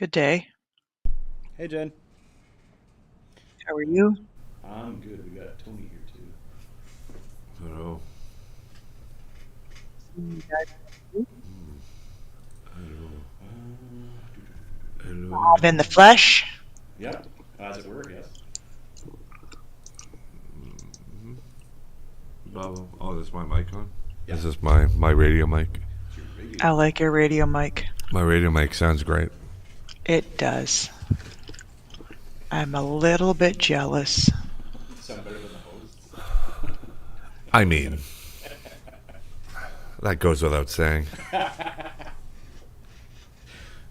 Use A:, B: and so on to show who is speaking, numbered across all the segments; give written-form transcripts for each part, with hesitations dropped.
A: Good day.
B: Hey, Jen.
A: How are you?
B: I'm good. We got Tony here too.
C: Hello.
A: You guys
C: Hello.
A: live in
C: Hello.
A: the flesh.
B: Yep. As it were, yes.
C: Bravo. Oh, this is my mic on?
B: Yeah.
C: This is my radio mic.
B: It's your radio.
A: I like your radio mic.
C: My radio mic sounds great.
A: It does. I'm a little bit jealous.
B: Sound better than the hosts.
C: I mean, that goes without saying.
B: Yeah,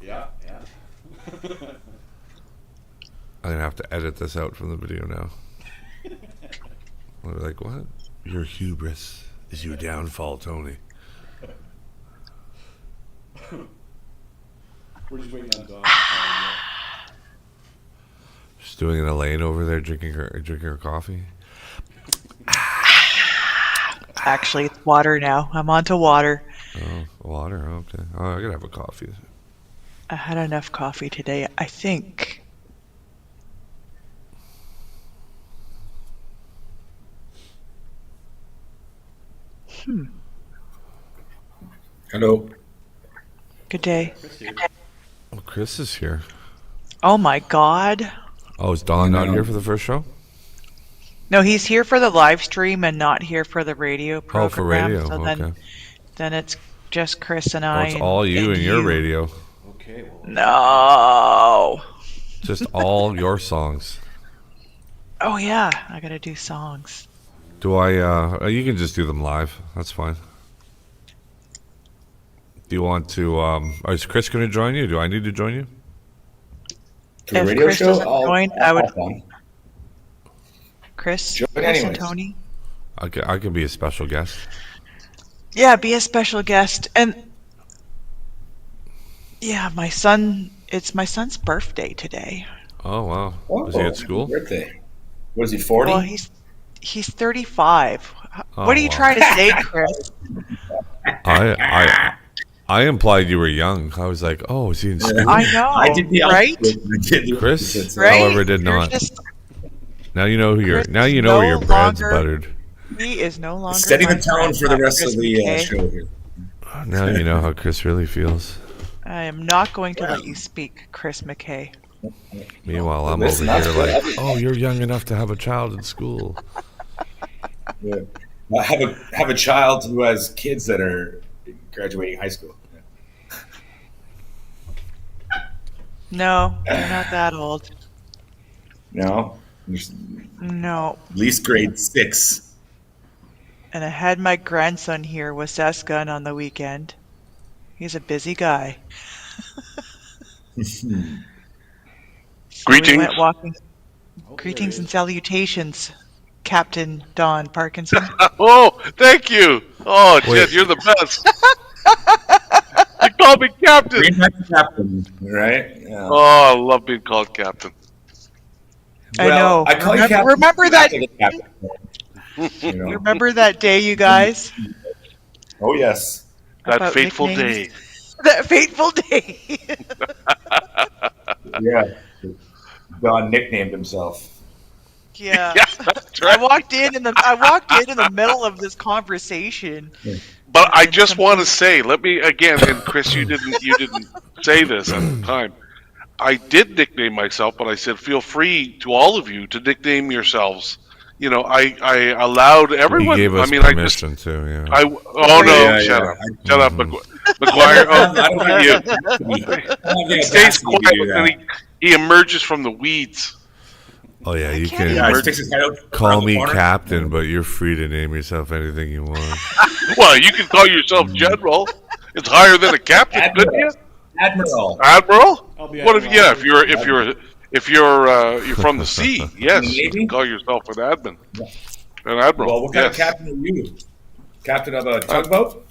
B: yeah.
C: I'm gonna have to edit this out from the video now. They're like, what? Your hubris is your downfall, Tony.
B: We're just waiting on Dawn.
C: Just doing an Elaine over there drinking her coffee.
A: Actually, it's water now. I'm on to water.
C: Oh, water. Okay. Oh, I gotta have a coffee.
A: I had enough coffee today, I think.
D: Hello.
A: Good day.
B: Chris here.
C: Oh, Chris is here.
A: Oh my God.
C: Oh, is Dawn not here for the first show?
A: No, he's here for the live stream and not here for the radio program.
C: Oh, for radio.
A: So
C: Okay.
A: then it's just Chris and
C: Oh,
A: I.
C: it's all you and your radio.
B: Okay, well.
A: No.
C: Just all your songs.
A: Oh yeah, I gotta do songs.
C: Do I, you can just do them live. That's fine. Do you want to, is Chris going to join you? Do I need to join you?
D: To the
A: If
D: radio
A: Chris
D: show?
A: doesn't join, I would-
D: hop on.
A: Chris,
D: Join
A: Chris and
D: anyways.
A: Tony.
C: I can be a special guest.
A: Yeah, be a special guest. And yeah, it's my son's birthday today.
C: Oh, wow.
D: Oh,
C: Is he at school?
D: Birthday. What is he, 40?
A: Well, he's 35.
C: Oh,
A: What are you
C: wow.
A: trying to say, Chris?
C: I implied you were young. I was like, oh, is he in school?
A: I know,
D: I did the
A: right?
D: opposite. I did the
C: Chris?
D: opposite, so-
A: Right?
C: However, did
A: You're
C: not.
A: just-
C: Now you know who your
A: Chris
C: now you
A: is
C: know where
A: no
C: your bread's
A: longer-
C: buttered.
A: He is no longer
D: Setting
A: my
D: the tone
A: friend,
D: for the
A: not
D: rest
A: Chris
D: of the
A: McKay.
D: show here.
C: Now you know how Chris really feels.
A: I am not going to let you speak, Chris McKay.
C: Meanwhile, I'm
D: Listen,
C: over
D: that's
C: here
D: good.
C: like, oh, you're young enough to have a child in school.
D: Yeah. I have a child who has kids that are graduating high school.
A: No, you're not that old.
D: No, there's
A: No.
D: at least grade 6.
A: And I had my grandson here with Sesgun on the weekend. He's a busy guy. So
E: Greetings.
A: We went walking.
B: Oh,
A: Greetings
B: there
A: and salutations, Captain Don Parkinson.
E: Oh, thank you. Oh,
C: Wait.
E: Jen, you're the best. You call me captain.
D: Green Knight captain, right? Yeah.
E: Oh, I love being called captain.
A: I know.
D: I call you captain.
A: Remember that?
D: Captain, you know?
A: Remember that day, you guys?
D: Oh yes.
E: That
A: About
E: fateful
A: nicknames?
E: day.
A: That fateful day.
D: Yeah. Don nicknamed himself.
A: Yeah.
E: Yeah, that's
A: I
E: right.
A: walked in the middle of this conversation.
E: But I just want to say, let me again, and Chris, you didn't say this at the time. I did nickname myself, but I said feel free to all of you to nickname yourselves. You know, I allowed everyone.
C: He gave us
E: I mean,
C: permission too. Yeah.
E: oh no,
D: Yeah,
E: shut
D: yeah.
E: up, shut up, McGuire.
D: I don't
E: Oh,
D: have
E: you.
D: the
E: He stays
D: audacity to
E: quiet,
D: do
E: and
D: that.
E: he emerges from the weeds.
C: Oh yeah, you
A: can't
C: can
D: Yeah, he sticks his head out
C: call
D: around the
C: me
D: corner.
C: captain, but you're free to name yourself anything you want.
E: Well, you can call yourself general. It's higher than a captain, couldn't you?
D: Admiral.
E: Admiral?
B: I'll be
E: What if?
B: Admiral.
E: Yeah, if you're from the sea, yes, you
D: Navy?
E: can call yourself an admin, an admiral.
D: Well, what kind of
E: yes.
D: captain are you? Captain of a tugboat?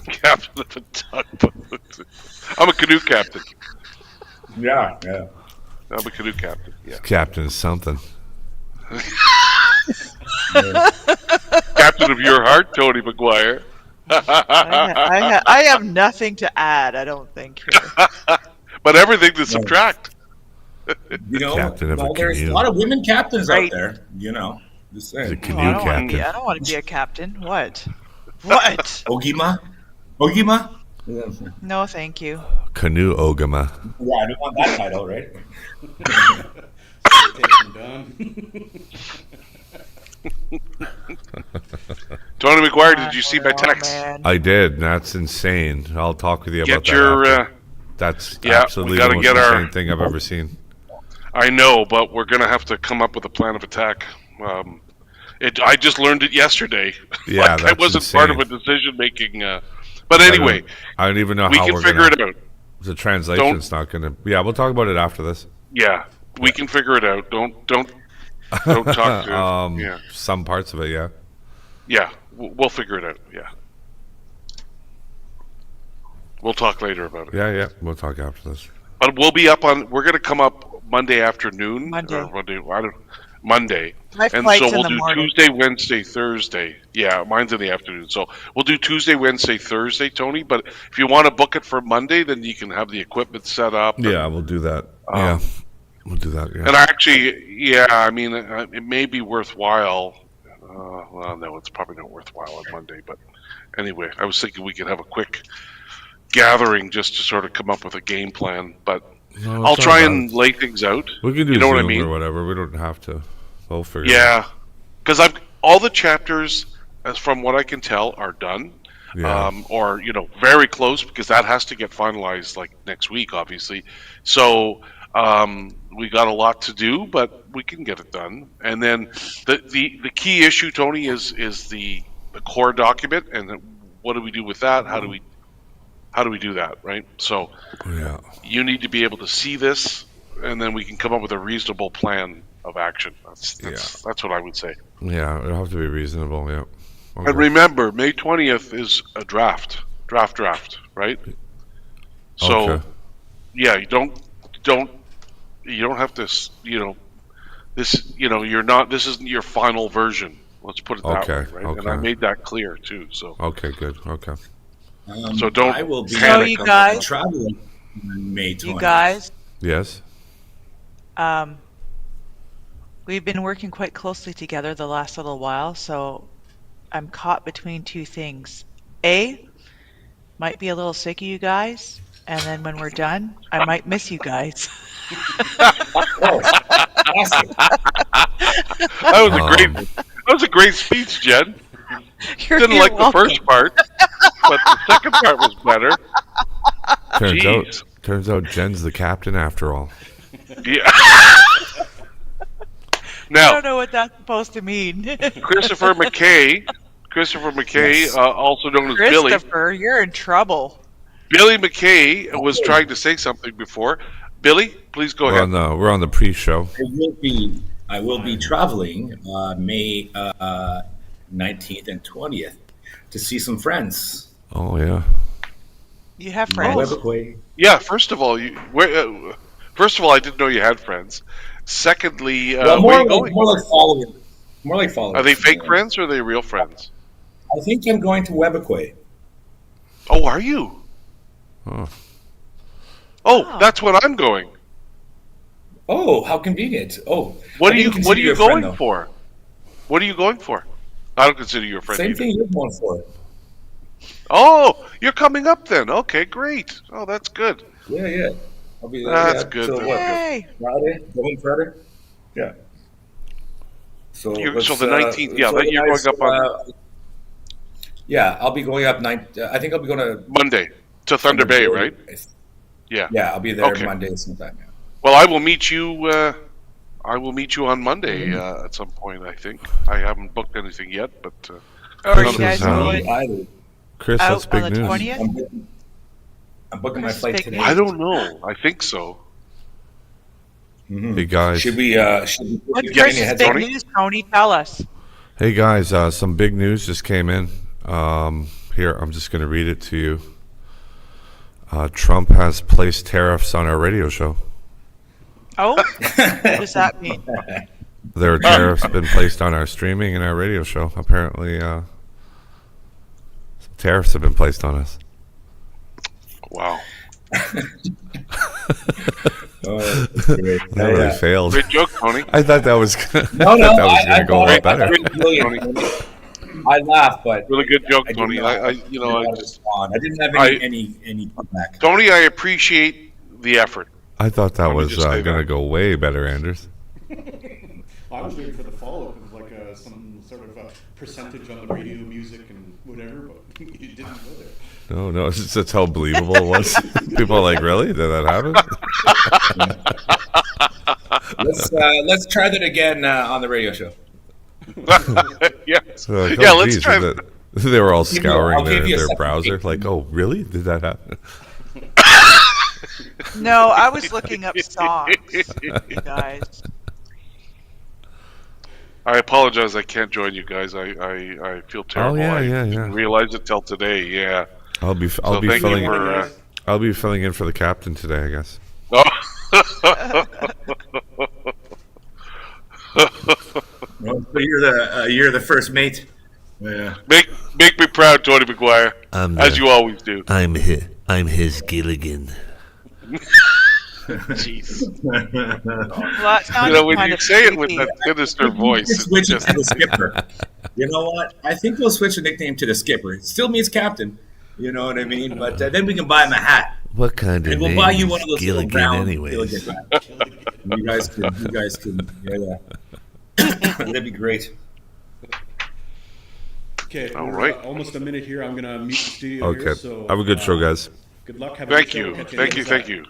E: Captain of a tugboat. I'm a canoe captain.
D: Yeah, yeah.
E: I'm a canoe captain. Yeah,
C: Captain is something.
E: captain of your heart, Tony McGuire.
A: I have nothing to add, I don't think. Here.
E: but everything to subtract.
D: You know,
C: Captain of a
D: well, there's a
C: canoe.
D: lot of women captains
A: Right.
D: out there. You know, just
C: He's a
D: saying.
C: canoe
A: I don't want to be.
C: captain.
A: I don't want to be a captain. What? What?
D: Ogima, Ogima. Yeah,
A: No, thank you.
C: Canoe Ogama.
D: I don't want that title, right?
B: Citation done.
E: Tony McGuire, did you see my
A: Oh,
E: text?
A: man.
C: I did. And that's insane. I'll talk with you about
E: Get
C: that.
E: your.
C: after. That's
E: yeah, we
C: absolutely the
E: gotta
C: most
E: get our-
C: insane thing I've ever seen.
E: I know, but we're gonna have to come up with a plan of attack. I just learned it yesterday.
C: Yeah,
E: Like, I
C: that's
E: wasn't part of a
C: insane.
E: decision making. But anyway,
C: I don't even know
E: we
C: how
E: can
C: we're
E: figure
C: gonna.
E: it out.
C: The translation's not gonna. Yeah, we'll talk about it after this.
E: Yeah, we can figure it out. Don't talk to. Yeah,
C: Some parts of it, yeah.
E: yeah, we'll figure it out. Yeah, we'll talk later about it.
C: Yeah. We'll talk after this.
E: But we'll be up on. We're gonna come up Monday afternoon.
A: Monday.
E: Or Monday.
A: My
E: And
A: flight's
E: so
A: in
E: we'll
A: the
E: do
A: morning.
E: Tuesday, Wednesday, Thursday. Yeah, mine's in the afternoon. So we'll do Tuesday, Wednesday, Thursday, Tony. But if you want to book it for Monday, then you can have the equipment set up.
C: Yeah, we'll do that. Yeah, we'll do that. Yeah.
E: And actually, yeah, I mean, it may be worthwhile. Well, no, it's probably not worthwhile on Monday. But anyway, I was thinking we could have a quick gathering just to sort of come up with a game plan. But
C: No,
E: I'll
C: it's
E: try
C: not
E: and
C: bad.
E: lay things out.
C: We can do
E: you know
C: Zoom
E: what I mean?
C: or whatever. We don't have to. We'll figure it out.
E: Yeah, because I've all the chapters, as from what I can tell, are done.
C: Yeah.
E: Or very close, because that has to get finalized like next week, obviously. So we got a lot to do, but we can get it done. And then the key issue, Tony, is the core document, and then what do we do with that? How do we do that, right? So
C: Yeah.
E: you need to be able to see this, and then we can come up with a reasonable plan of action. That's what I would say.
C: Yeah, it'll have to be reasonable, yeah. Okay.
E: And remember, May 20th is a draft, right? So,
C: Okay.
E: yeah, you don't have to, you're not. This isn't your final version. Let's put it that
C: Okay,
E: way, right? And I
C: okay.
E: made that clear too. So,
C: Okay, good. Okay.
E: So don't
D: I will be
A: So
E: panic
A: you
E: on
A: guys-
E: that.
D: traveling on May 20th.
A: You guys,
C: Yes?
A: we've been working quite closely together the last little while, so I'm caught between two things. A, might be a little sick of you guys, and then when we're done, I might miss you guys.
D: Oh, awesome.
E: That was a great speech, Jen.
A: You're
E: Didn't like the
A: welcome.
E: first part, but the second part was better. Jeez.
C: Turns out Jen's the captain after all.
E: Yeah.
A: I
E: Now,
A: don't know what that's supposed to mean.
E: Christopher McKay,
D: Yes.
E: also known as Billy.
A: Christopher, you're in trouble.
E: Billy McKay was trying to say something before. Billy, please go ahead.
C: We're on the pre-show.
D: I will be traveling May 19th and 20th to see some friends.
C: Oh yeah.
A: You have friends.
D: Webquay.
E: Yeah, first of all, I didn't know you had friends. Secondly,
D: Well,
E: where are
D: more,
E: you
D: like,
E: going?
D: more like followers. More like followers.
E: Are they fake friends or are they real friends?
D: I think I'm going to Webquay.
E: Oh, are you?
C: Oh.
E: Oh, that's when I'm going.
D: Oh, how convenient. Oh,
E: What
D: I
E: are you
D: didn't
E: What are
D: consider
E: you
D: a friend,
E: going
D: though.
E: for? What are you going for? I don't consider you a friend
D: Same
E: either.
D: thing you're going for.
E: Oh, you're coming up then. Okay, great. Oh, that's good.
D: Yeah. I'll be there.
E: That's
D: yeah.
E: good,
D: So
E: then.
D: what?
A: Yay!
D: Friday? Going Friday? Yeah. So,
E: So
D: let's,
E: the 19th, yeah,
D: let's
E: you're
D: organize,
E: going up on
D: yeah, I'll be going up I think I'll be going to
E: Monday to Thunder Bay, right? Yeah.
D: Yeah, I'll be there
E: Okay.
D: Monday sometime. Yeah.
E: Well, I will meet you. I will meet you on Monday at some point. I think I haven't booked anything yet, but
A: Are
C: This
A: you guys
C: is,
A: going
D: Either.
C: Chris, that's
A: out on
C: big
A: the
C: news.
A: 20th?
D: I'm booking my
A: That's
D: flight
A: big
D: today.
A: news.
E: I don't know. I think so.
D: Mhm.
C: Hey guys.
D: Should we
A: What's
D: give any
A: Chris's
D: heads
A: big
D: up?
A: news, Tony? Tell us.
C: Hey guys, some big news just came in. Here, I'm just going to read it to you. Trump has placed tariffs on our radio show.
A: Oh, what does that mean?
C: There are tariffs been placed on our streaming and our radio show. Apparently, tariffs have been placed on us.
E: Wow.
D: Oh, that's great.
C: That really failed.
E: Great joke, Tony.
C: I thought that was
D: No, no,
C: gonna go a lot
D: thought
C: better.
D: it was brilliant. I laughed, but
E: Really good joke,
D: I didn't
E: Tony.
D: know how to respond. I didn't have any feedback.
E: Tony, I appreciate the effort.
C: I thought that
E: Let me
C: was
E: just say
C: gonna
E: that.
C: go way better, Anders.
B: I was waiting for the follow-up. It was like some sort of percentage on the radio, music, and whatever, but you didn't go there.
C: No, it's just that's how believable it was. People are like, really? Did that happen?
D: Let's try that again on the radio show.
E: Yes.
C: So like,
E: Yeah,
C: oh,
E: let's
C: geez,
E: try.
C: they were all
D: I'll
C: scouring
D: give you a
C: their
D: second
C: browser,
D: take.
C: like, oh, really? Did that happen?
A: No, I was looking up songs, you guys.
E: I apologize. I can't join you guys. I feel terrible.
C: yeah,
E: I
C: yeah.
E: didn't realize it till today. Yeah.
C: I'll be
E: So thank you for.
C: I'll be filling in for the captain today, I guess.
E: Oh.
D: Well, so you're the first mate. Yeah.
E: make me proud, Tony McGuire, as you always do.
C: I'm his Gilligan.
E: Jeez.
A: Well, that sounded
E: You know, when
A: kind
E: you
A: of
E: say it with
A: creepy.
E: that sinister voice, it's
D: Switch it
E: just
D: to the skipper. You know what? I think we'll switch the nickname to the skipper. It still means captain. You know what I mean? But then we can buy him a hat,
C: What kind of
D: and we'll
C: name
D: buy you
C: is
D: one of those little
C: Gilligan,
D: brown
C: anyways?
D: Gilligan hats. You guys can. Yeah. That'd be great.
B: Okay,
E: All
B: we're,
E: right.
B: almost a minute here. I'm gonna mute the studio
C: Okay.
B: here. So
C: Have a good show, guys.
B: Good luck. Have a
E: thank
B: good show.
E: you,
B: Catch
E: thank you,
B: on the other
E: thank
B: side.
E: you.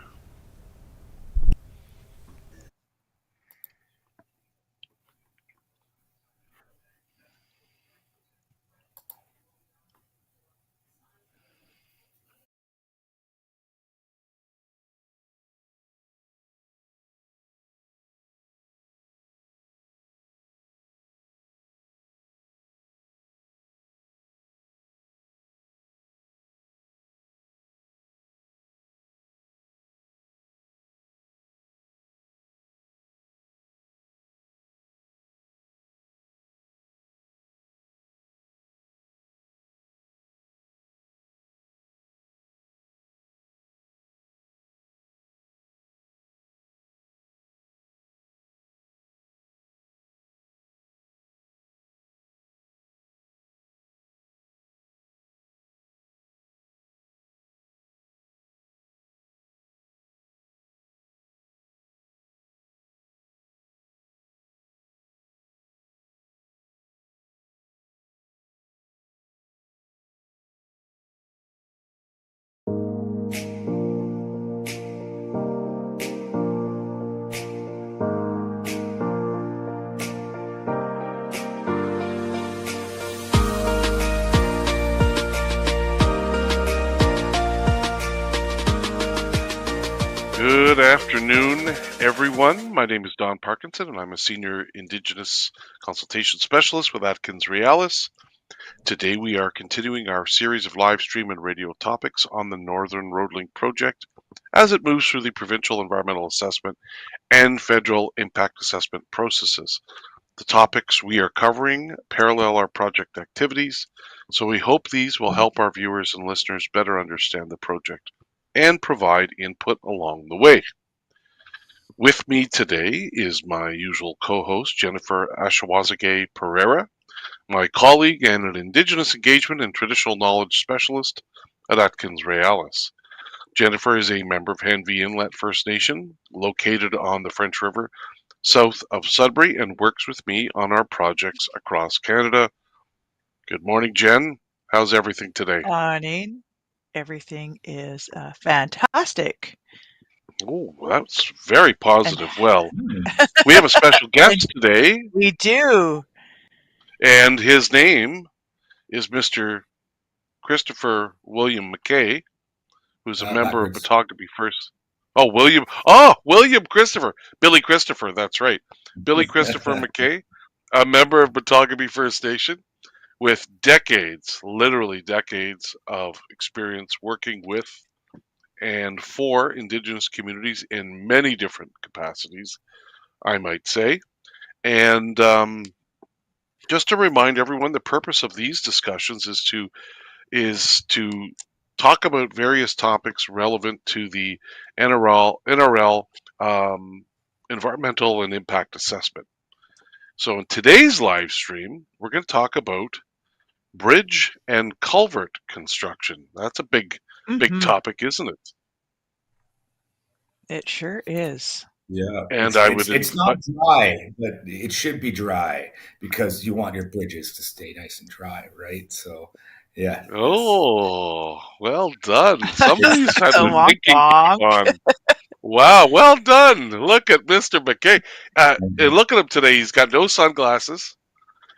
E: Good afternoon, everyone. My name is Don Parkinson, and I'm a Senior Indigenous Consultation Specialist with Atkins Realis. Today we are continuing our series of live stream and radio topics on the Northern Roadlink project as it moves through the provincial environmental assessment and federal impact assessment processes. The topics we are covering parallel our project activities, so we hope these will help our viewers and listeners better understand the project and provide input along the way. With me today is my usual co-host, Jennifer Ashawazage Pereira, my colleague and an Indigenous engagement and traditional knowledge specialist at Atkins Realis. Jennifer is a member of Hanvey Inlet First Nation, located on the French River, south of Sudbury, and works with me on our projects across Canada. Good morning, Jen. How's everything today?
A: Morning. Everything is fantastic.
E: Oh, that's very positive. Well,
D: Hmm.
E: we have a special guest today,
A: We do.
E: and his name is Mr. Christopher William McKay, who's a member of
D: Backwards.
E: Photography First. Oh, William. Oh, William Christopher. Billy Christopher. That's right. Billy Christopher McKay, a member of Photography First Nation with decades, literally decades of experience working with and for Indigenous communities in many different capacities, I might say. And just to remind everyone, the purpose of these discussions is to talk about various topics relevant to the NRL environmental and impact assessment. So in today's live stream, we're going to talk about bridge and culvert construction. That's a big
A: Hmm.
E: topic, isn't it?
A: It sure is.
D: Yeah,
E: And I would
D: it's not dry, but it should be dry because you want your bridges to stay nice and dry, right? So, yeah.
E: Oh, well done. Somebody's had the
A: Wonk
E: thinking
A: wonk.
E: on. Wow, well done. Look at Mr. McKay. And look at him today. He's got no sunglasses.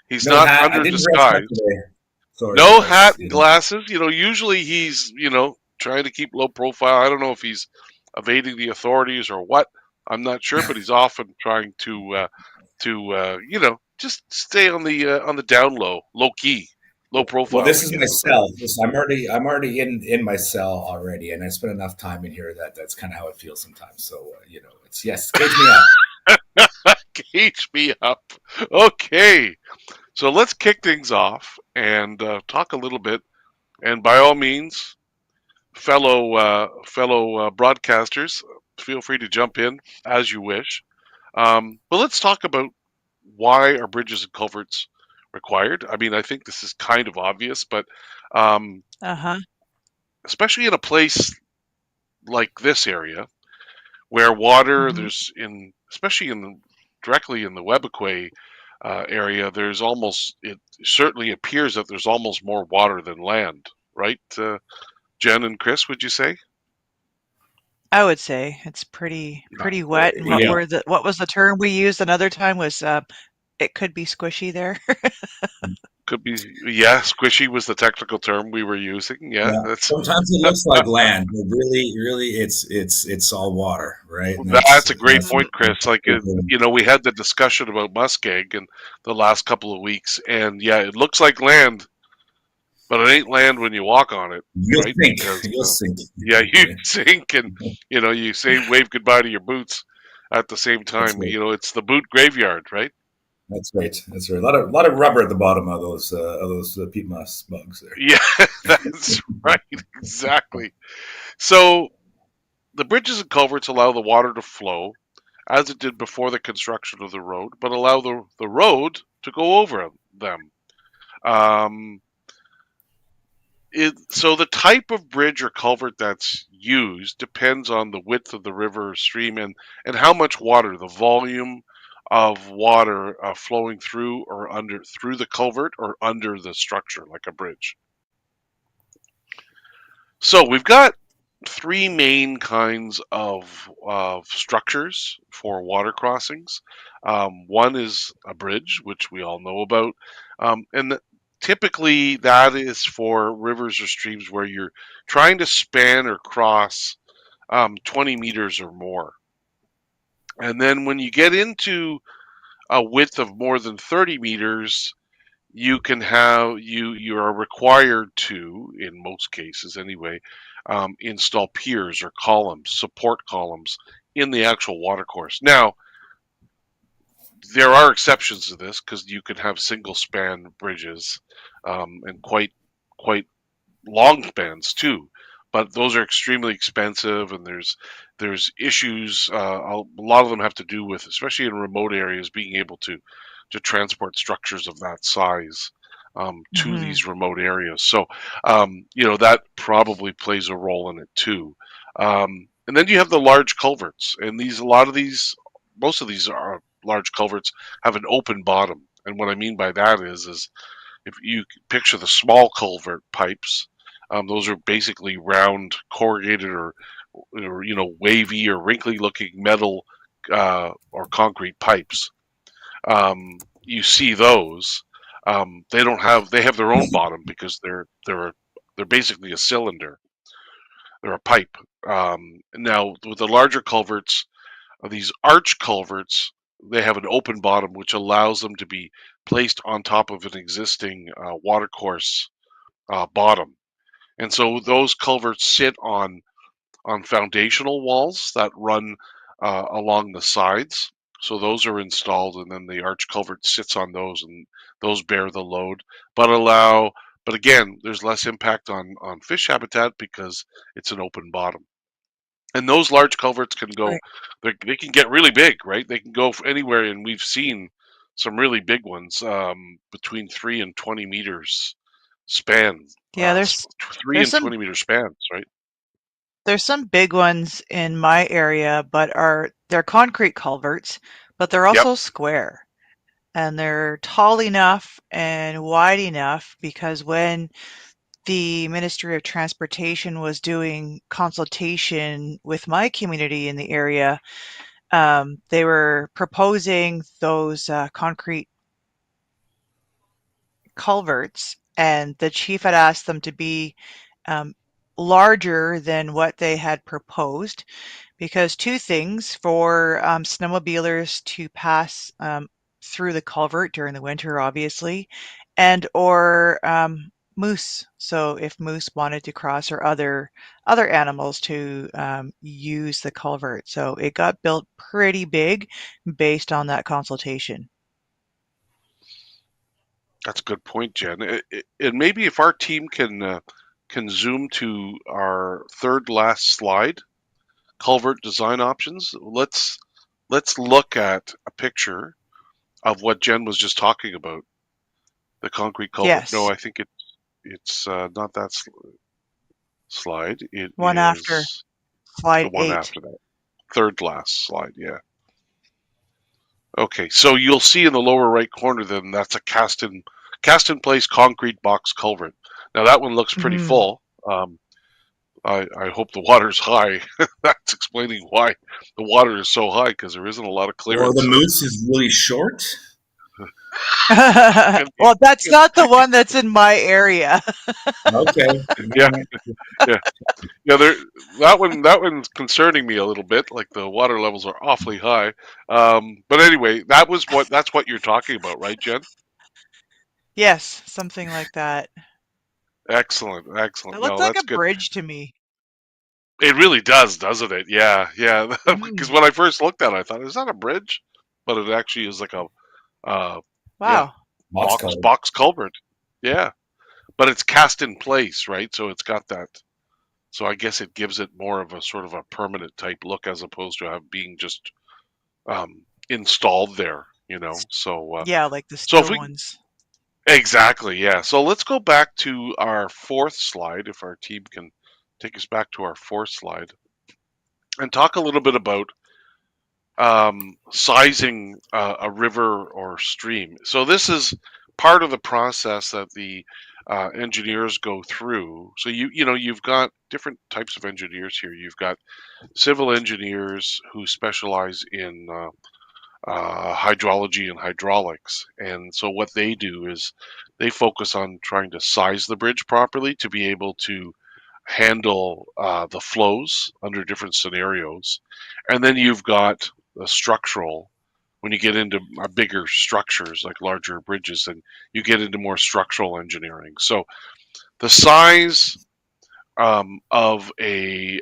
E: He's
D: No
E: not
D: hat. I
E: under
D: didn't dress up
E: disguise.
D: today. Sorry,
E: No
D: guys,
E: hat
D: you
E: and
D: know.
E: glasses. Usually he's, trying to keep low profile. I don't know if he's evading the authorities or what. I'm not sure, but he's often trying to just stay on the down low key, low
D: Well,
E: profile,
D: this
E: I
D: is my
E: guess.
D: cell. I'm already in my cell already, and I spent enough time in here that's kind of how it feels sometimes. So, it's yes, cage me up.
E: Cage me up. Okay, so let's kick things off and talk a little bit. And by all means, fellow broadcasters, feel free to jump in as you wish. But let's talk about why are bridges and culverts required. I mean, I think this is kind of obvious, but um,
A: Uh-huh.
E: especially in a place like this area where water,
A: Hmm.
E: especially directly in the Webequie area, it certainly appears that there's almost more water than land, right? Jen and Chris, would you say?
A: I would say it's pretty wet. And
D: Yeah.
A: what was the term we used another time was it could be squishy there.
E: Could be, yeah, squishy was the technical term we were using. Yeah,
D: Yeah.
E: that's
D: Sometimes it looks like land, but really, it's all water, right? And
E: that's a great
D: that's
E: point, Chris. Like, we had the discussion about muskeg in the last couple of weeks, and yeah, it looks like land, but it ain't land when you walk on it,
D: you'll
E: right?
D: sink.
E: Because
D: You'll sink.
E: yeah, you sink, and you say wave goodbye to your boots at the same
D: That's
E: time.
D: right.
E: It's the boot graveyard, right?
D: That's right. That's right. A lot of rubber at the bottom of those peat moss bugs there.
E: Yeah, that's right, exactly. So the bridges and culverts allow the water to flow as it did before the construction of the road, but allow the road to go over them. Um, so the type of bridge or culvert that's used depends on the width of the river or stream and how much water, the volume of water flowing through or through the culvert or under the structure, like a bridge. So we've got three main kinds of structures for water crossings. One is a bridge, which we all know about, and typically that is for rivers or streams where you're trying to span or cross 20 meters or more. And then when you get into a width of more than 30 meters, you are required to, in most cases anyway, install piers or columns, support columns in the actual watercourse. Now, there are exceptions to this because you can have single span bridges and quite long spans too, but those are extremely expensive, and there's issues. A lot of them have to do with, especially in remote areas, being able to transport structures of that size to
A: Hmm.
E: these remote areas. So that probably plays a role in it too. And then you have the large culverts, and most of these are large culverts have an open bottom. And what I mean by that is if you picture the small culvert pipes, those are basically round, corrugated, or wavy or wrinkly-looking metal or concrete pipes. You see those. They have their own bottom because they're basically a cylinder. They're a pipe. Now with the larger culverts, these arch culverts, they have an open bottom which allows them to be placed on top of an existing watercourse bottom. And so those culverts sit on foundational walls that run along the sides. So those are installed, and then the arch culvert sits on those, and those bear the load, but But again, there's less impact on fish habitat because it's an open bottom. And those large culverts can go,
A: Right.
E: they can get really big, right? They can go anywhere, and we've seen some really big ones, between 3 and 20 meters span,
A: Yeah,
E: 3
A: there's
E: and
A: some
E: 20 meter spans, right?
A: there's some big ones in my area, but they're concrete culverts, but they're
E: Yep.
A: also square. And they're tall enough and wide enough because when the Ministry of Transportation was doing consultation with my community in the area, they were proposing those concrete culverts, and the chief had asked them to be um, larger than what they had proposed because two things for snowmobilers to pass through the culvert during the winter, obviously, and or moose. So if moose wanted to cross or other animals to use the culvert. So it got built pretty big based on that consultation.
E: That's a good point, Jen. And maybe if our team can zoom to our third last slide, culvert design options. Let's look at a picture of what Jen was just talking about, the concrete culvert. No,
A: Yes,
E: I think it's not that slide. It
A: one after
E: is the
A: slide
E: one
A: 8.
E: after that, third last slide. Yeah. Okay, so you'll see in the lower right corner then that's a cast in place concrete box culvert. Now that one looks pretty
A: Mhm.
E: full. I hope the water's high. That's explaining why the water is so high, because there isn't a lot of
D: Or the
E: clearance.
D: moose is really short.
E: And
A: Well, that's not the one that's in my area.
D: Okay.
E: yeah, yeah, yeah. That one's concerning me a little bit. Like the water levels are awfully high. But anyway, that's what you're talking about, right, Jen?
A: Yes, something like that.
E: Excellent,
A: It
E: excellent.
A: looked
E: No,
A: like
E: that's
A: a
E: good.
A: bridge to me.
E: It really does, doesn't it? Yeah, yeah. Because
A: Mhm.
E: when I first looked at it, I thought, is that a bridge? But it actually is like a, uh, yeah,
A: Wow.
D: Box color.
E: box culvert. Yeah, but it's cast in place, right? So it's got that. So I guess it gives it more of a sort of a permanent type look as opposed to have being just installed there.
A: Yeah, like the
E: So if
A: steel
E: we
A: ones.
E: exactly, yeah. So let's go back to our fourth slide, if our team can take us back to our fourth slide, and talk a little bit about sizing a river or stream. So this is part of the process that the engineers go through. So you've got different types of engineers here. You've got civil engineers who specialize in hydrology and hydraulics, and so what they do is they focus on trying to size the bridge properly to be able to handle the flows under different scenarios. And then you've got the structural. When you get into bigger structures like larger bridges, and you get into more structural engineering. So the size of a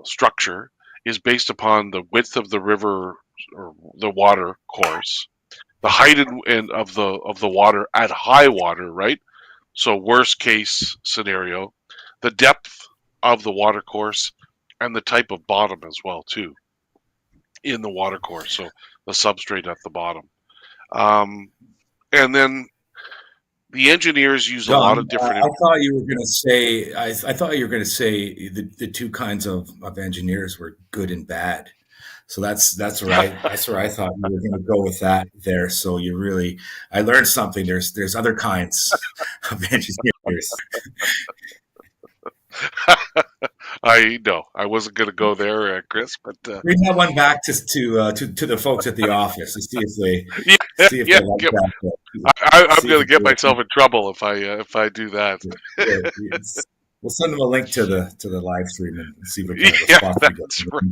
E: structure is based upon the width of the river or the water course, the height and of the water at high water, right? So worst case scenario, the depth of the water course, and the type of bottom as well too in the water course. So the substrate at the bottom, um, and then the engineers use a lot
D: John,
E: of different.
D: I thought you were going to say. I thought you were going to say the two kinds of engineers were good and bad. So that's right. That's where I thought you were going to go with that there. So you really, I learned something. There's other kinds of engineers.
E: I know I wasn't going to go there, Chris, but
D: Bring that one back to the folks at the office and
E: yeah,
D: see if
E: yeah.
D: they like that.
E: I'm
D: See
E: going
D: if
E: to get
D: they
E: myself in trouble if I do that.
D: we'll send them a link to the live stream and see what kind of
E: Yeah,
D: response we get.
E: that's right.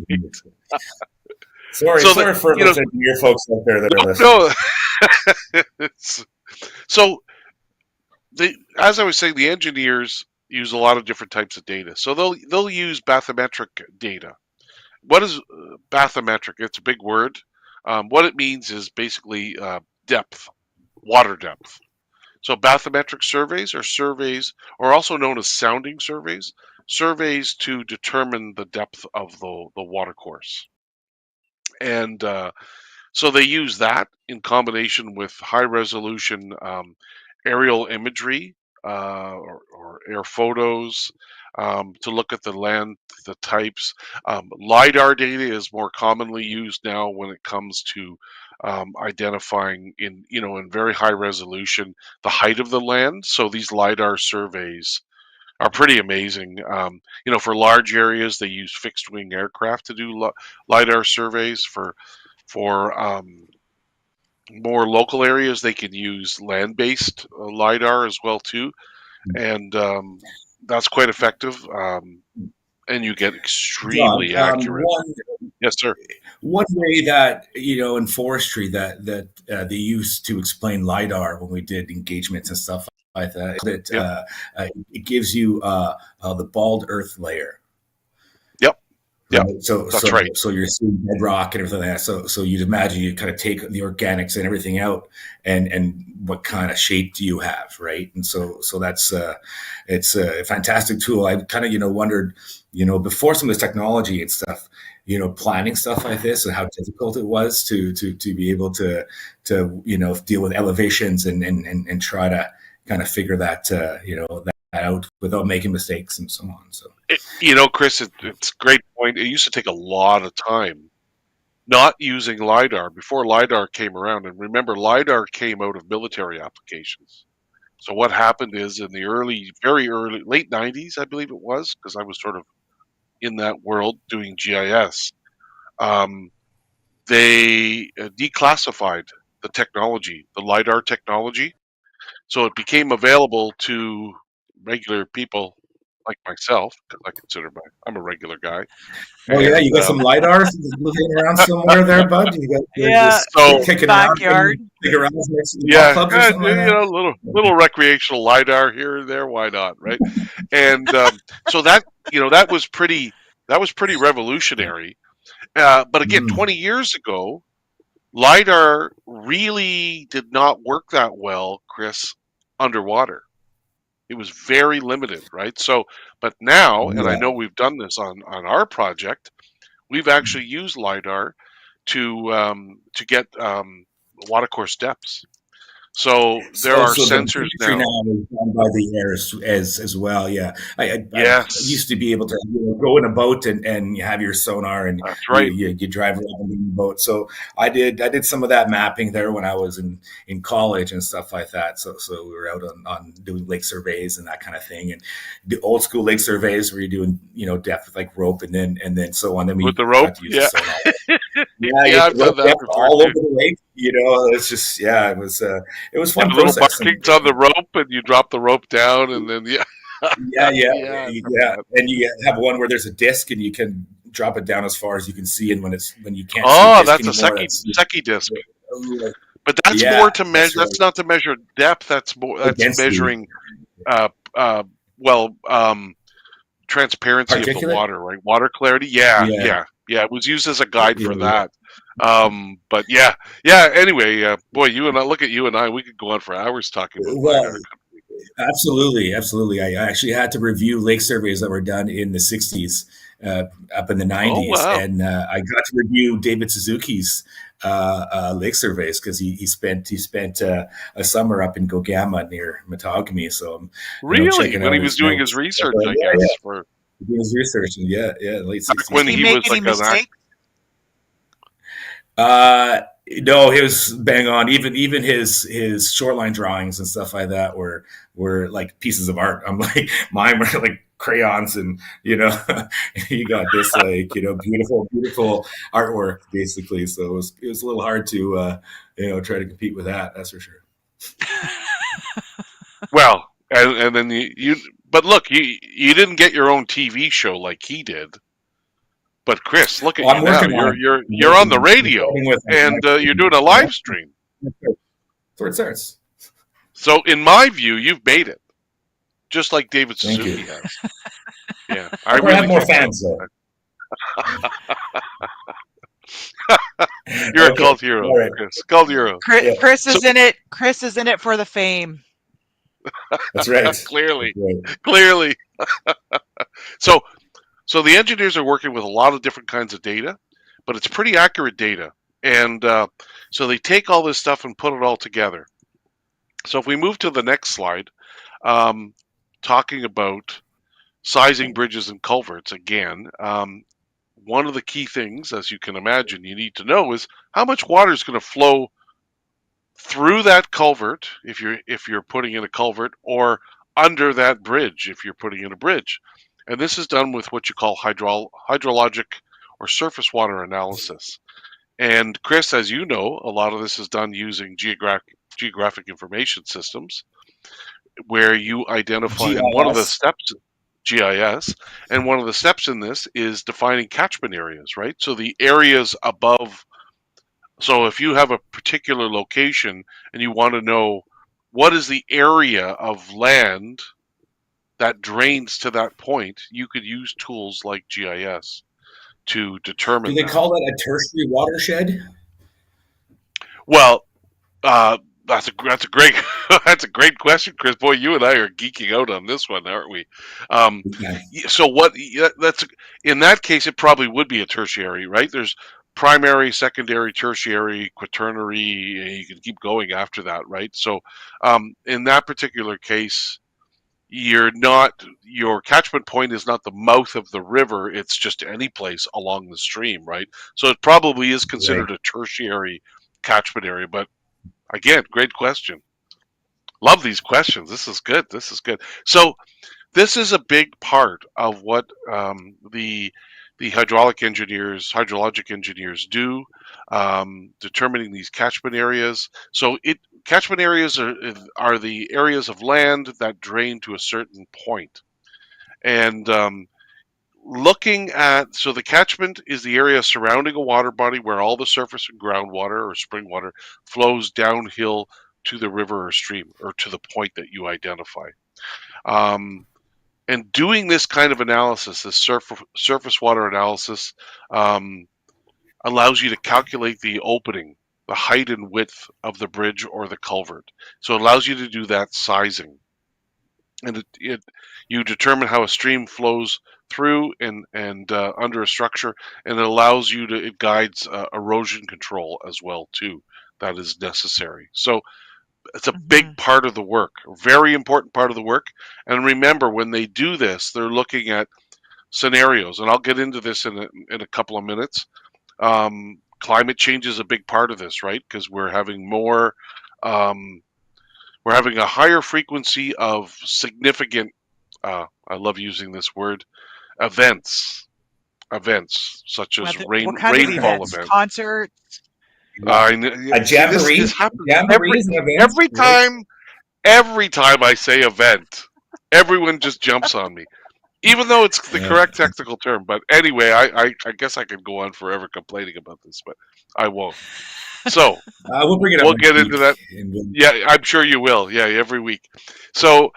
D: Sorry,
E: So that
D: sorry for those engineer folks out there that are listening.
E: no. So as I was saying, the engineers use a lot of different types of data. So they'll use bathymetric data. What is bathymetric? It's a big word. What it means is basically depth, water depth. So bathymetric surveys are surveys, or also known as sounding surveys, surveys to determine the depth of the water course. And so they use that in combination with high resolution aerial imagery or air photos to look at the land, the types. LiDAR data is more commonly used now when it comes to identifying in very high resolution the height of the land. So these LiDAR surveys are pretty amazing. For large areas, they use fixed wing aircraft to do LiDAR surveys. For more local areas, they can use land-based LiDAR as well too, and that's quite effective. And you get
D: John,
E: extremely accurate. Yes, sir.
D: one way that in forestry that they used to explain lidar when we did engagements and stuff like that,
E: Yep.
D: it gives you the bald earth layer.
E: Yep. Yep.
D: Right? So
E: That's right.
D: So you're seeing bedrock and everything like that. So you'd imagine you kind of take the organics and everything out, and what kind of shape do you have, right? And so that's it's a fantastic tool. I kind of wondered, before some of this technology and stuff, planning stuff like this and how difficult it was to be able to deal with elevations and try to kind of figure that that out without making mistakes and so on. So
E: Chris, it's a great point. It used to take a lot of time not using LiDAR before LiDAR came around. And remember, LiDAR came out of military applications. So what happened is in the very early, late 90s, I believe it was, because I was sort of in that world doing GIS, they declassified the technology, the LiDAR technology. So it became available to regular people like myself, because I'm a regular guy.
D: Oh yeah, you got some lidars moving around somewhere there, bud. You got
A: Yeah,
E: So
D: kicking
A: backyard.
D: around, big around next to the
E: yeah,
D: golf clubs or something like that.
E: little recreational lidar here and there. Why not, right? And so that was pretty revolutionary. But again, 20 years ago, lidar really did not work that well, Chris, underwater. It was very limited, right? So, but now, and I
D: Yeah.
E: know we've done this on our project, we've actually used lidar to get water course depths. So there are
D: So the
E: sensors
D: imagery
E: now.
D: now is done by the air as well. Yeah, I
E: Yes,
D: used to be able to go in a boat and you have your sonar and
E: that's right.
D: you drive around in the boat. So I did some of that mapping there when I was in college and stuff like that. So we were out on doing lake surveys and that kind of thing, and the old school lake surveys where you're doing depth with like rope and then so on. Then we
E: With the rope,
D: got to use the sonar.
E: yeah, I've done that
D: Depth
E: before
D: all
E: too.
D: over the lake. It's just it was fun
E: Yeah, little
D: process.
E: markings on the rope, and you drop the rope down, and then
D: Yeah,
E: yeah,
D: and you have one where there's a disc, and you can drop it down as far as you can see, and when you can't
E: oh,
D: see the
E: that's
D: disc
E: a
D: anymore,
E: Secchi disc.
D: that's
E: But that's
D: yeah,
E: more to measure.
D: that's right.
E: That's not to measure depth. That's
D: Density.
E: measuring, transparency of the
D: Particulate?
E: water, right? Water clarity. Yeah. It was used as a guide for that. But yeah. Anyway, boy, look at you and I. We could go on for hours talking about
D: Well,
E: LiDAR.
D: absolutely. I actually had to review lake surveys that were done in the '60s, up in the '90s,
E: wow.
D: and I got to review David Suzuki's lake surveys because he spent a summer up in Gogama near Matagami. So I'm
E: Really,
D: checking
E: when
D: out
E: he was
D: his
E: doing
D: notes.
E: his research, I
D: Yeah,
E: guess. For
D: doing his research, and late '60s.
E: when
A: Did he
E: he
A: make
E: was
A: any
E: like an
A: mistakes?
D: No, he was bang on. Even his shoreline drawings and stuff like that were like pieces of art. I'm like, mine were like crayons, and you got this like beautiful artwork basically. So it was a little hard to try to compete with that. That's for sure.
E: Well, and then but look, you didn't get your own TV show like he did. But Chris, look at
D: Well,
E: you
D: I'm
E: now.
D: working on it.
E: You're on the radio,
D: Working with
E: and you're doing a live stream.
D: That's where it starts.
E: So, in my view, you've made it, just like David
D: Thank
E: Suzuki
D: you.
E: has. Yeah,
D: I
E: really
D: have more
E: think so.
D: fans though.
E: You're a
D: Okay.
E: cult hero,
D: All right.
E: Chris. Cult hero.
A: Chris,
D: Yeah.
A: Chris is in it. Chris is in it for the fame.
D: That's right. That's
E: Clearly,
D: right.
E: clearly. So, so the engineers are working with a lot of different kinds of data, but it's pretty accurate data. And so they take all this stuff and put it all together. So if we move to the next slide, talking about sizing bridges and culverts again, one of the key things, as you can imagine, you need to know is how much water is going to flow through that culvert if you're putting in a culvert, or under that bridge if you're putting in a bridge. And this is done with what you call hydrologic or surface water analysis. And Chris, as you know, a lot of this is done using geographic information systems, where you identify, and one of the
D: GIS.
E: steps, GIS, and one of the steps in this is defining catchment areas, right? So the areas above, so if you have a particular location and you want to know what is the area of land that drains to that point, you could use tools like GIS to
D: Do
E: determine
D: they
E: that.
D: call that a tertiary watershed?
E: Well, that's a great that's a great question, Chris. Boy, you and I are geeking out on this one, aren't we? Um,
D: Yeah.
E: so what? That's in that case, it probably would be a tertiary, right? There's primary, secondary, tertiary, quaternary. You can keep going after that, right? So, in that particular case, your catchment point is not the mouth of the river. It's just any place along the stream, right? So it probably is
D: Right.
E: considered a tertiary catchment area. But again, great question. Love these questions. This is good. This is good. So this is a big part of what the hydrologic engineers do, determining these catchment areas. So catchment areas are the areas of land that drain to a certain point, and looking at, so the catchment is the area surrounding a water body where all the surface and groundwater or spring water flows downhill to the river or stream, or to the point that you identify. Um, and doing this kind of analysis, this surface water analysis, um, allows you to calculate the opening, the height and width of the bridge or the culvert. So it allows you to do that sizing, and you determine how a stream flows through and under a structure, and it guides erosion control as well too. That is necessary. So it's a big
A: Mhm.
E: part of the work, a very important part of the work. And remember, when they do this, they're looking at scenarios, and I'll get into this in a couple of minutes. Climate change is a big part of this, right? Because um, we're having a higher frequency of significant. I love using this word, events such as
A: What kind of
E: rainfall
A: events?
E: events.
A: Concerts?
D: A
E: See, this
D: jamboree.
E: happens
D: Jamboree is an event,
E: every
D: right?
E: time. Every time I say event, everyone just jumps on me, even though it's the
D: Yeah.
E: correct technical term. But anyway, I guess I could go on forever complaining about this, but I won't. So
D: We'll bring it up
E: we'll
D: next
E: get into
D: week.
E: that.
D: And we'll,
E: Yeah, I'm sure you will. Yeah, every week. So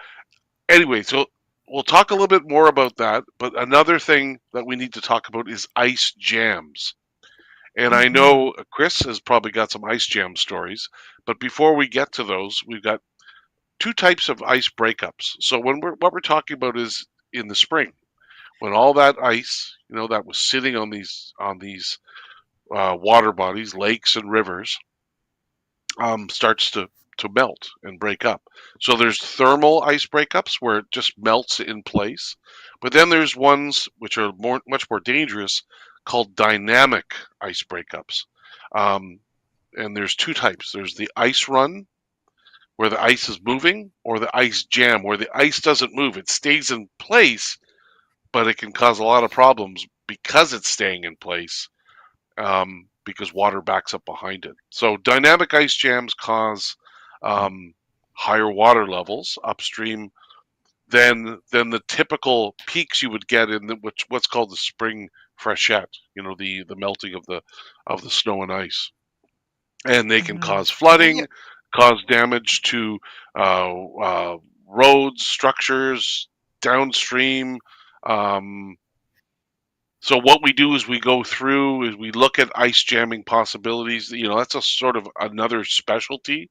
E: anyway, so we'll talk a little bit more about that. But another thing that we need to talk about is ice jams. And I
A: Mhm.
E: know Chris has probably got some ice jam stories. But before we get to those, we've got two types of ice breakups. So what we're talking about is in the spring, when all that ice, that was sitting on these water bodies, lakes and rivers, starts to melt and break up. So there's thermal ice breakups where it just melts in place, but then there's ones which are much more dangerous, called dynamic ice breakups. Um, and there's two types. There's the ice run, where the ice is moving, or the ice jam, where the ice doesn't move. It stays in place, but it can cause a lot of problems because it's staying in place, because water backs up behind it. So dynamic ice jams cause higher water levels upstream than the typical peaks you would get in what's called the spring freshet. The melting of the snow and ice, and they can
A: Mhm.
E: cause
A: Yeah.
E: flooding, cause damage to roads, structures downstream. Um, so what we do is we go through, is we look at ice jamming possibilities. That's a sort of another specialty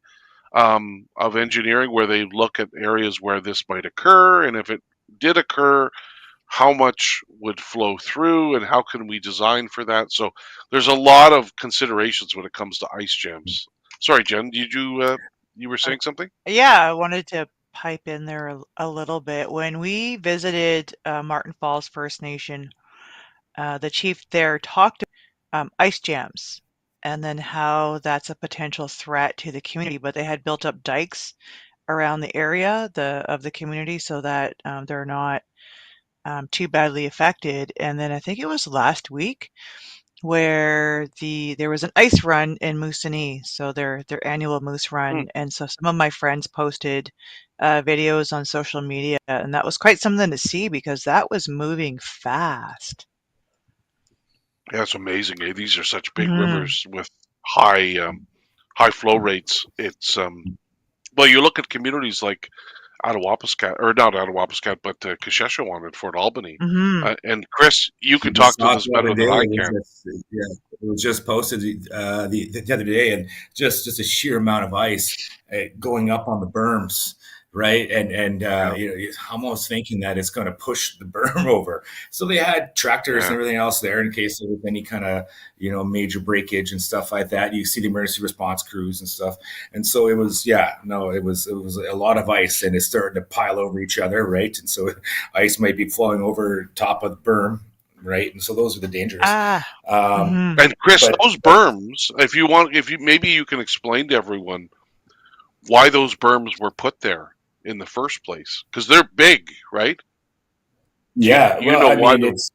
E: of engineering where they look at areas where this might occur, and if it did occur, how much would flow through, and how can we design for that? So there's a lot of considerations when it comes to ice jams. Sorry, Jen, did you were saying something?
A: Yeah, I wanted to pipe in there a little bit. When we visited Martin Falls First Nation, the chief there talked about ice jams and then how that's a potential threat to the community, but they had built up dikes around the area of the community so that they're not too badly affected. And then I think it was last week where there was an ice run in Moosonee, so their annual moose run, and so some of my friends posted videos on social media, and that was quite something to see because that was moving fast.
E: Yeah, it's amazing. Eh? These are such big
A: Mhm.
E: rivers with high flow rates. It's well, you look at communities like Attawapiskat, or not Attawapiskat, but Kasheshawan and Fort Albany.
A: Mhm.
E: And Chris, you can
D: We just
E: talk to
D: saw it
E: this
D: the
E: better
D: other
E: than
D: day.
E: I
D: It was
E: can.
D: it was just posted the other day, and just a sheer amount of ice going up on the berms, right? And you know, you're almost thinking that it's going to push the berm over. So they had tractors and
E: Yeah.
D: everything else there in case there was any kind of, you know, major breakage and stuff like that. You see the emergency response crews and stuff. And so it was, it was a lot of ice, and it's starting to pile over each other, right? And so ice might be flowing over top of the berm, right? And so those are the dangers.
A: Ah. Mhm.
E: And Chris,
D: But
E: those berms, if you maybe you can explain to everyone why those berms were put there in the first place, because they're big, right?
D: yeah,
E: You
D: well,
E: know
D: I
E: why?
D: mean, it's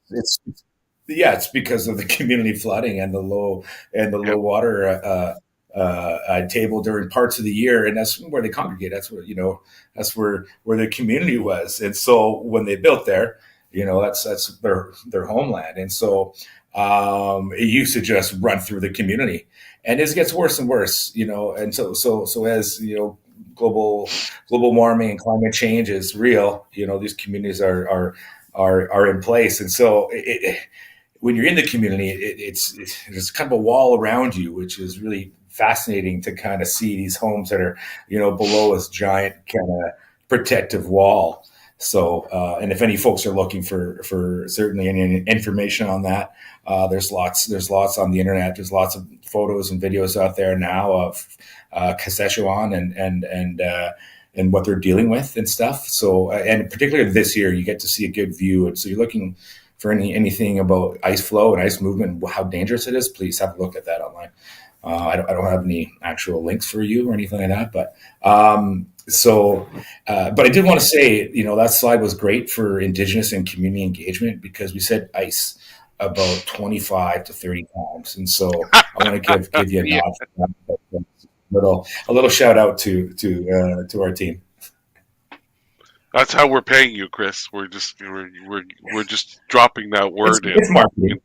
D: yeah, it's because of the community flooding and the low
E: Yeah.
D: water table during parts of the year, and that's where they congregate. That's where, where the community was, and so when they built there, that's their homeland, and so it used to just run through the community, and it gets worse and worse, and so as global warming and climate change is real, these communities are in place, and so when you're in the community, there's kind of a wall around you, which is really fascinating to kind of see these homes that are, below this giant kind of protective wall. So, and if any folks are looking for certainly any information on that, there's lots on the internet. There's lots of photos and videos out there now of Kashechewan and what they're dealing with and stuff. So, and particularly this year, you get to see a good view. And so you're looking for anything about ice flow and ice movement, how dangerous it is, please have a look at that online. I don't have any actual links for you or anything like that, but but I did want to say, that slide was great for Indigenous and community engagement because we said ice about 25 to 30 times, and so I want to give you a nod for that. A little shout out to our team.
E: That's how we're paying you, Chris. We're just dropping that word
D: It's
E: in.
D: marketing.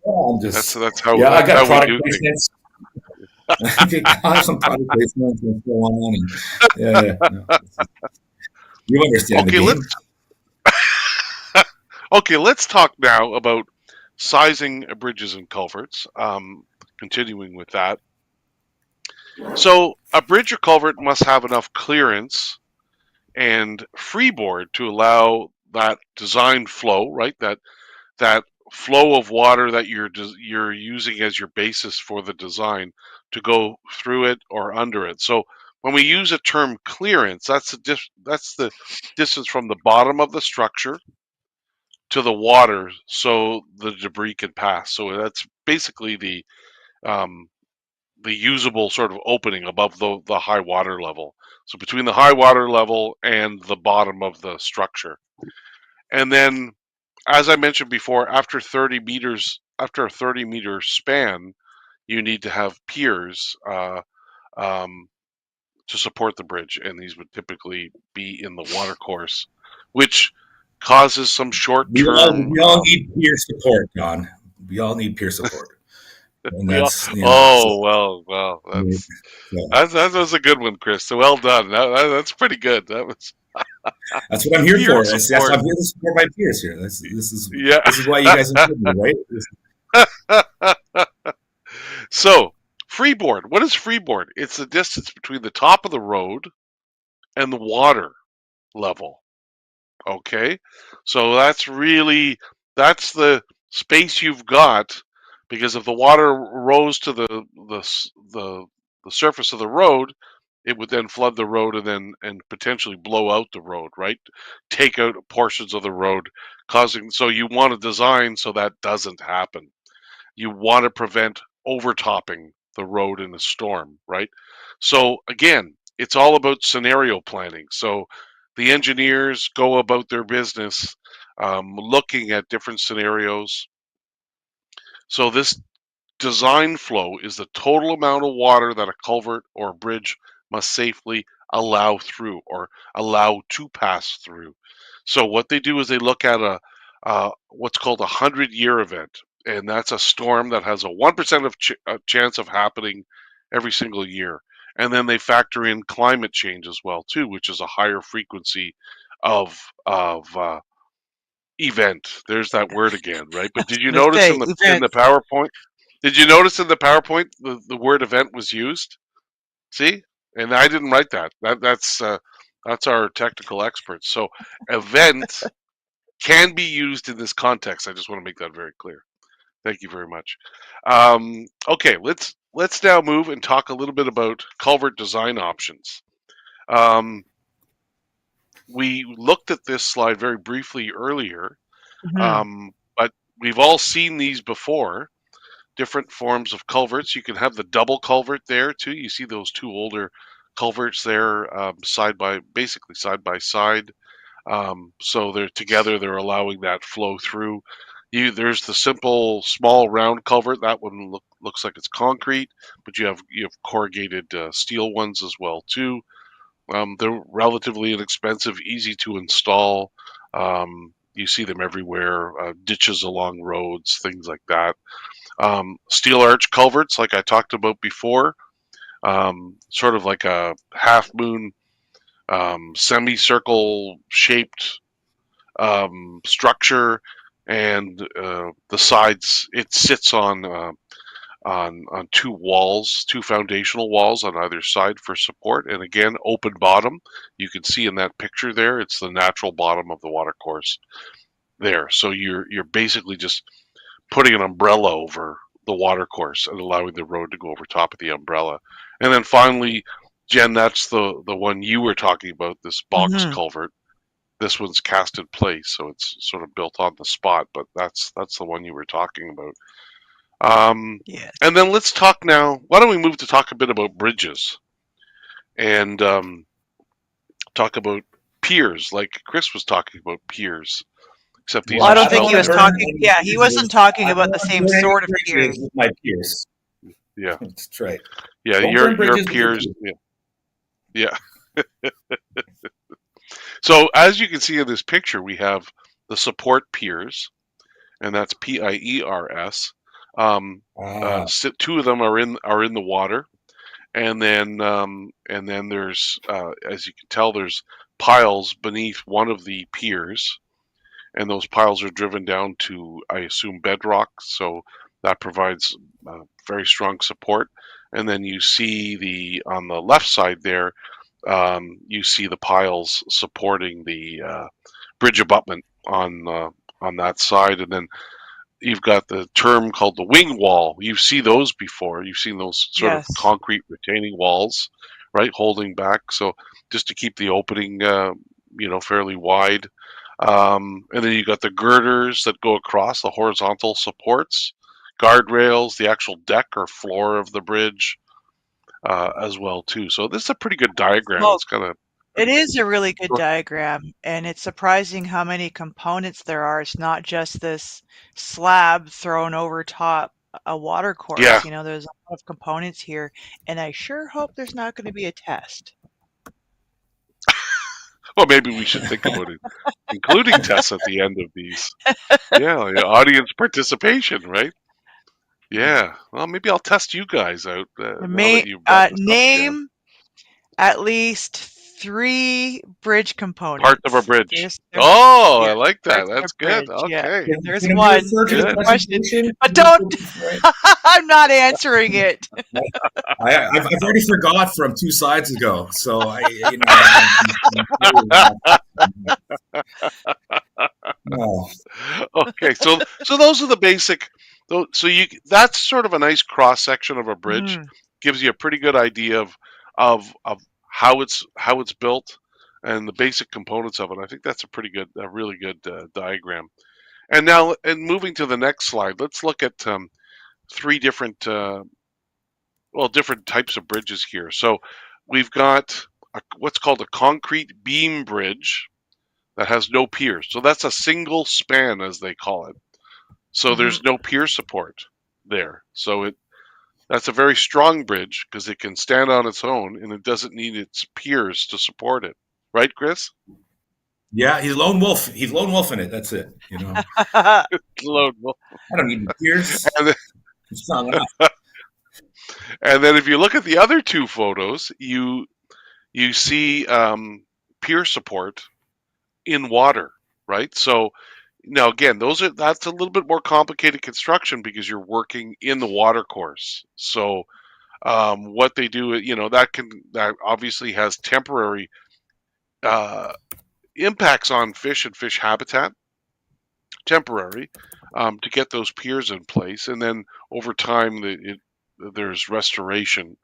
D: I'm just,
E: That's how
D: I got
E: how we
D: product
E: do things.
D: placements. I have some product placements and so on. And, you understand
E: Okay,
D: the game.
E: Okay, let's talk now about sizing bridges and culverts. Continuing with that. So a bridge or culvert must have enough clearance and freeboard to allow that design flow, right? That flow of water that you're using as your basis for the design to go through it or under it. So when we use a term clearance, that's the distance from the bottom of the structure to the water, so the debris can pass. So that's basically the usable sort of opening above the high water level. So between the high water level and the bottom of the structure. And then, as I mentioned before, after a 30-meter span, you need to have piers to support the bridge, and these would typically be in the watercourse, which causes some short-term.
D: We all need peer support, Don. We all need peer support. And that's
E: well,
D: yeah.
E: that was a good one, Chris. So well done. That's pretty good. That's
D: what I'm here
E: peer
D: for.
E: support.
D: I'm here to support my peers here. This is why you guys include me, right?
E: So Freeboard. What is freeboard? It's the distance between the top of the road and the water level. Okay, so that's the space you've got, because if the water rose to the surface of the road, it would then flood the road and potentially blow out the road, right? Take out portions of the road, causing. So you want to design so that doesn't happen. You want to prevent overtopping the road in a storm, right? So again, it's all about scenario planning. So the engineers go about their business looking at different scenarios. So this design flow is the total amount of water that a culvert or a bridge must safely allow through or allow to pass through. So what they do is they look at what's called a 100-year event, and that's a storm that has a 1% of chance of happening every single year. And then they factor in climate change as well too, which is a higher frequency of event. There's that word again, right? But did you
A: Let's
E: notice
A: say
E: in the
A: events.
E: PowerPoint? Did you notice in the PowerPoint the word event was used? See, and I didn't write that. That's our technical experts. So event can be used in this context. I just want to make that very clear. Thank you very much. Okay, let's now move and talk a little bit about culvert design options. We looked at this slide very briefly earlier, but we've all seen these before. Different forms of culverts. You can have the double culvert there too. You see those two older culverts there, basically side by side. So they're together. They're allowing that flow through. There's the simple small round culvert. That one looks like it's concrete, but you have corrugated steel ones as well too. They're relatively inexpensive, easy to install. You see them everywhere. Ditches along roads, things like that. Steel arch culverts, like I talked about before, sort of like a half moon semicircle shaped structure, and the sides, it sits on two walls, two foundational walls on either side for support, and again, open bottom. You can see in that picture there, it's the natural bottom of the watercourse there. So you're basically just putting an umbrella over the watercourse and allowing the road to go over top of the umbrella. And then finally, Jen, that's the one you were talking about, this box culvert. This one's cast in place, so it's sort of built on the spot, but that's the one you were talking about.
A: Yes.
E: And then let's talk now. Why don't we move to talk a bit about bridges and talk about piers, like Chris was talking about piers. Except these
A: Well, I
E: are
A: don't think he was
E: stone.
A: talking. Yeah, he wasn't talking about the same sort of
D: bridges
A: piers.
D: with my peers.
E: Yeah,
D: That's right.
E: yeah,
D: Don't
E: your
D: burn bridges with your
E: peers. Yeah. So as you can see in this picture, we have the support piers, and that's PIERS. Two of them are in the water, and then there's as you can tell, there's piles beneath one of the piers, and those piles are driven down to, I assume, bedrock. So that provides very strong support. And then you see on the left side there, you see the piles supporting the bridge abutment on that side, and then you've got the term called the wing wall. You see those before. You've seen those sort of
A: Yes.
E: concrete retaining walls, right, holding back. So just to keep the opening, fairly wide. And then you got the girders that go across, the horizontal supports, guardrails, the actual deck or floor of the bridge as well too. So this is a pretty good diagram.
A: Well,
E: It's kind of
A: it is a really good
E: Sure.
A: diagram, and it's surprising how many components there are. It's not just this slab thrown over top a water course.
E: Yeah.
A: There's a lot of components here, and I sure hope there's not going to be a test.
E: Well, maybe we should think about it, including tests at the end of these. Yeah, audience participation, right? Yeah. Well, maybe I'll test you guys out. Now that you brought this up, Jen.
A: Name at least 3 bridge components.
E: Parts of a bridge.
A: There's-
E: Oh, I
A: yeah,
E: like that.
A: parts of a
E: That's good.
A: bridge, yeah.
E: Okay.
A: There's
D: Can we
A: one.
D: refer to the
E: Good.
D: presentation?
A: But don't- I'm not answering it.
D: I've already forgot from 2 slides ago, so no.
E: Okay. So those are the basic. So that's sort of a nice cross section of a bridge.
A: Mm.
E: Gives you a pretty good idea of how it's built and the basic components of it. I think that's a really good diagram. And now, moving to the next slide, let's look at 3 different different types of bridges here. So we've got what's called a concrete beam bridge that has no piers. So that's a single span, as they call it. So there's no pier support there. So that's a very strong bridge because it can stand on its own and it doesn't need its piers to support it. Right, Chris?
D: Yeah, he's lone wolf. He's lone wolfing it. That's it.
E: Load wolf.
D: I don't need the tears.
E: And then,
D: It's not enough.
E: and then if you look at the other 2 photos, you see pier support in water, right? So now again, that's a little bit more complicated construction because you're working in the water course. So what they do, that obviously has temporary impacts on fish and fish habitat, temporary, to get those piers in place, and then over time there's restoration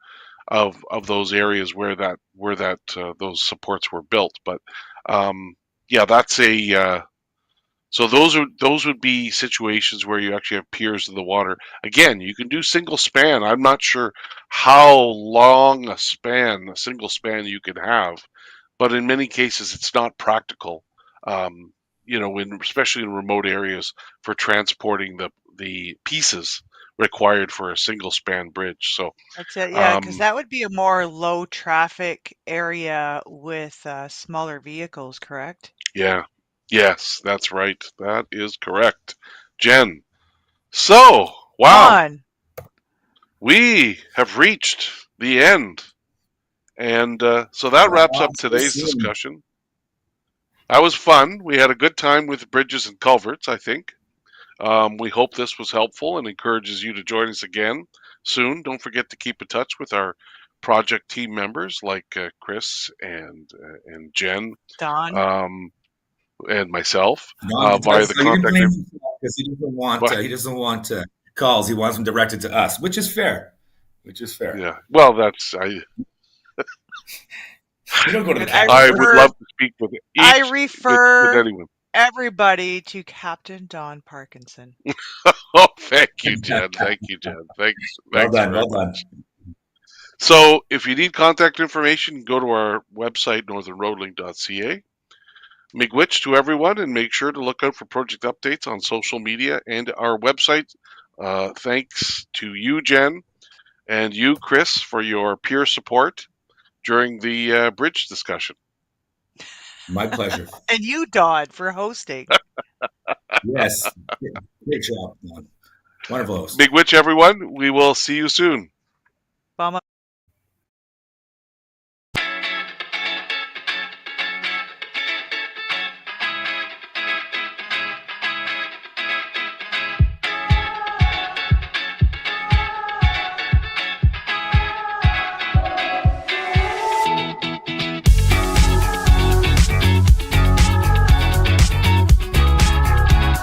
E: of those areas where those supports were built. But that's so those would be situations where you actually have piers in the water. Again, you can do single span. I'm not sure how long a single span you can have, but in many cases it's not practical. Especially in remote areas for transporting the pieces required for a single span bridge. So
A: That's it, yeah, because that would be a more low traffic area with smaller vehicles, correct?
E: yeah. Yes, that's right. That is correct. Jen. So, wow.
A: On.
E: We have reached the end. And so that wraps up today's discussion. That was fun. We had a good time with bridges and culverts, I think. We hope this was helpful and encourages you to join us again soon. Don't forget to keep in touch with our project team members like Chris and Jen.
A: Don.
E: And myself
D: No,
E: via the contact
D: because he doesn't want calls. He wants them directed to us, which is fair.
E: Yeah. Well, that's
D: You don't go to the
E: I would love to speak with
A: I refer
E: with anyone.
A: everybody to Captain Don Parkinson.
E: Oh, thank you, Jen. Thank you, Jen. Thanks.
D: Well done.
E: very
D: Well done.
E: much. So, if you need contact information, go to our website, northernroadlink.ca. Miigwech to everyone, and make sure to look out for project updates on social media and our website. Thanks to you, Jen, and you, Chris, for your peer support during the bridge discussion.
D: My pleasure.
A: And you, Don, for hosting.
D: Yes. Great job, man. Wonderful host.
E: Miigwech, everyone. We will see you soon.